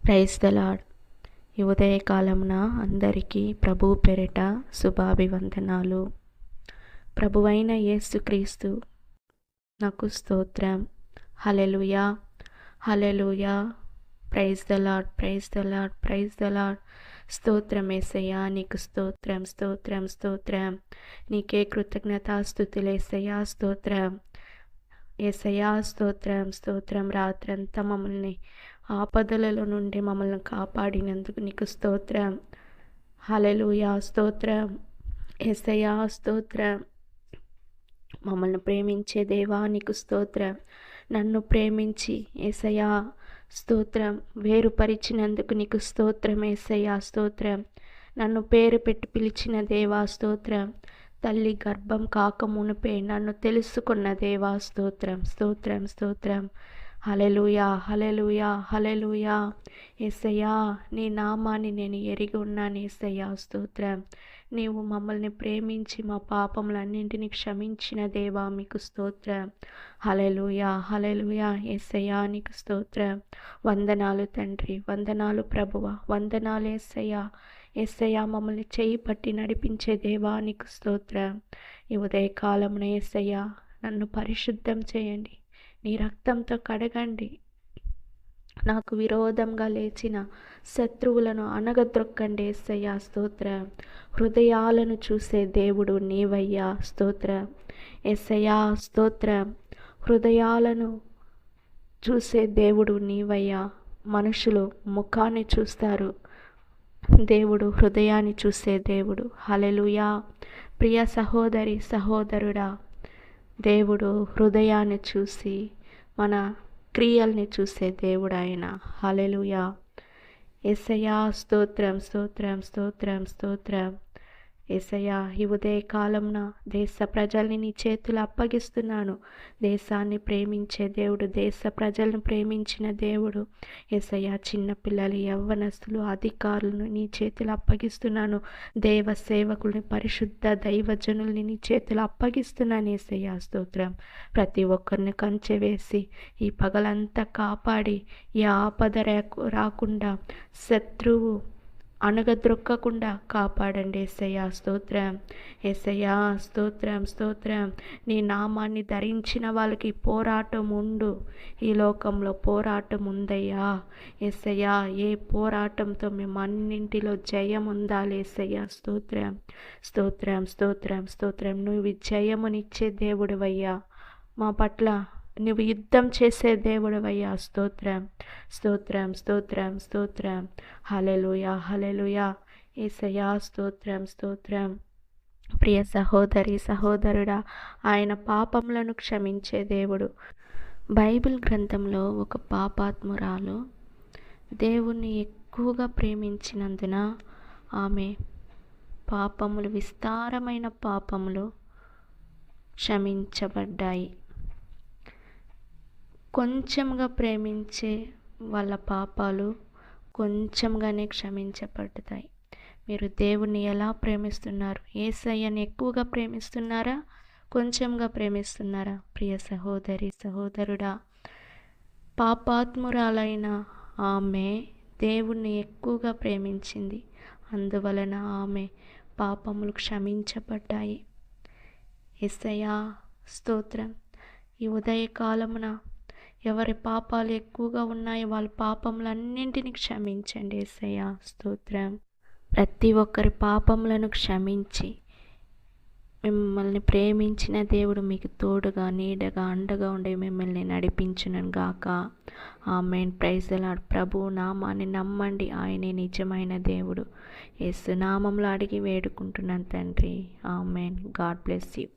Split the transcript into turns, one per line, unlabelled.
Praise the lord. ఈ ఉదయకాలమున అందరికీ ప్రభు పేరిట శుభాభివందనాలు. ప్రభువైన యేసుక్రీస్తు నాకు స్తోత్రం. హల్లెలూయా, హల్లెలూయా. Praise the lord, praise the lord, praise the lord. స్తోత్రం యేసయ్యా, నీకు స్తోత్రం, స్తోత్రం, స్తోత్రం. నీకే కృతజ్ఞతాస్తుతులేసయ్యా, స్తోత్రం. యేసయ్యా స్తోత్రం, స్తోత్రం. రాత్రంతా మమ్మల్ని ఆపదలలో నుండి మమ్మల్ని కాపాడినందుకు నీకు స్తోత్రం. హల్లెలూయా, స్తోత్రం. యేసయ్యా స్తోత్రం. మమ్మల్ని ప్రేమించే దేవా నీకు స్తోత్రం. నన్ను ప్రేమించి యేసయ్యా స్తోత్రం వేరుపరిచినందుకు నీకు స్తోత్రం. యేసయ్యా స్తోత్రం. నన్ను పేరు పెట్టి పిలిచిన దేవా స్తోత్రం. తల్లి గర్భం కాక మునిపే నన్ను తెలుసుకున్న దేవా స్తోత్రం, స్తోత్రం, స్తోత్రం. హల్లెలూయా, హల్లెలూయా, హల్లెలూయా. యేసయ్యా నీ నామాన్ని నేను ఎరిగి ఉన్నాను. యేసయ్యా స్తోత్రం. నీవు మమ్మల్ని ప్రేమించి మా పాపములన్నింటినీ క్షమించిన దేవా మీకు స్తోత్రం. హల్లెలూయా, హల్లెలూయా. యేసయ్యా నీకు స్తోత్రం. వందనాలు తండ్రి, వందనాలు ప్రభువా, వందనాలు యేసయ్యా. యేసయ్యా మమ్మల్ని చేయి పట్టి నడిపించే దేవా నీకు స్తోత్రం. ఈ ఉదయకాలమున యేసయ్యా నన్ను పరిశుద్ధం చేయండి, నీ రక్తంతో కడగండి. నాకు విరోధంగా లేచిన శత్రువులను అనగద్రొక్కండి. యేసయ్యా స్తోత్రం. హృదయాలను చూసే దేవుడు నీవయ్యా, స్తోత్రం. యేసయ్యా స్తోత్రం. హృదయాలను చూసే దేవుడు నీవయ్యా. మనుషులు ముఖాన్ని చూస్తారు, దేవుడు హృదయాన్ని చూసే దేవుడు. హల్లెలూయా. ప్రియ సహోదరి సహోదరుడా, దేవుడు హృదయాన్ని చూసి మన క్రియల్ని చూసే దేవుడు ఆయన. హల్లెలూయా. యేసయ్యా స్తోత్రం, స్తోత్రం, స్తోత్రం, స్తోత్రం. యేసయ్యా ఈ ఉదయకాలంన దేశ ప్రజల్ని నీ చేతులు అప్పగిస్తున్నాను. దేశాన్ని ప్రేమించే దేవుడు, దేశ ప్రజలను ప్రేమించిన దేవుడు. యేసయ్యా చిన్నపిల్లలు, యవ్వనస్తులు, అధికారులను నీ చేతులు అప్పగిస్తున్నాను. దేవ సేవకుల్ని, పరిశుద్ధ దైవజనుల్ని నీ చేతులు అప్పగిస్తున్నాను. యేసయ్యా స్తోత్రం. ప్రతి ఒక్కరిని కంచె వేసి ఈ పగలంతా కాపాడి ఈ ఆపద రాకుండా, శత్రువు అణగద్రొక్కకుండా కాపాడండి. యేసయ్యా స్తోత్రం. యేసయ్యా స్తోత్రం, స్తోత్రం. నీ నామాన్ని ధరించిన వాళ్ళకి పోరాటం ఉండు. ఈ లోకంలో పోరాటం ఉందయ్యా. యేసయ్యా ఏ పోరాటంతో మేము అన్నింటిలో జయం ఉండాలి. యేసయ్యా స్తోత్రం, స్తోత్రం, స్తోత్రం, స్తోత్రం. నువ్వు జయమునిచ్చే దేవుడివయ్యా. మా పట్ల నువ్వు యుద్ధం చేసే దేవుడవయ్యా. స్తోత్రం, స్తోత్రం, స్తోత్రం, స్తోత్రం. హల్లెలూయా, హల్లెలూయా. యేసయ్యా స్తోత్రం, స్తోత్రం. ప్రియ సహోదరి సహోదరుడా, ఆయన పాపములను క్షమించే దేవుడు. బైబిల్ గ్రంథంలో ఒక పాపాత్మురాలు దేవుణ్ణి ఎక్కువగా ప్రేమించినందున ఆమె పాపములు, విస్తారమైన పాపములు క్షమించబడ్డాయి. కొంచెంగా ప్రేమించే వాళ్ళ పాపాలు కొంచెంగానే క్షమించబడతాయి. మీరు దేవుణ్ణి ఎలా ప్రేమిస్తున్నారు? యేసయ్యని ఎక్కువగా ప్రేమిస్తున్నారా, కొంచెంగా ప్రేమిస్తున్నారా? ప్రియ సహోదరి సహోదరుడా, పాపాత్మురాలైన ఆమె దేవుణ్ణి ఎక్కువగా ప్రేమించింది. అందువలన ఆమె పాపములు క్షమించబడ్డాయి. యేసయ్యా స్తోత్రం. ఈ ఉదయకాలమున ఎవరి పాపాలు ఎక్కువగా ఉన్నాయో వాళ్ళ పాపములన్నింటినీ క్షమించండి. యేసయ్యా స్తోత్రం. ప్రతి ఒక్కరి పాపములను క్షమించి మిమ్మల్ని ప్రేమించిన దేవుడు మీకు తోడుగా, నీడగా, అండగా ఉండి మిమ్మల్ని నడిపించును గాక. ఆమేన్. Praise the lord. ప్రభు నామాన్ని నమ్మండి, ఆయనే నిజమైన దేవుడు. యేసు నామంలో అడిగి వేడుకుంటున్నాను తండ్రి. ఆమేన్. God bless you.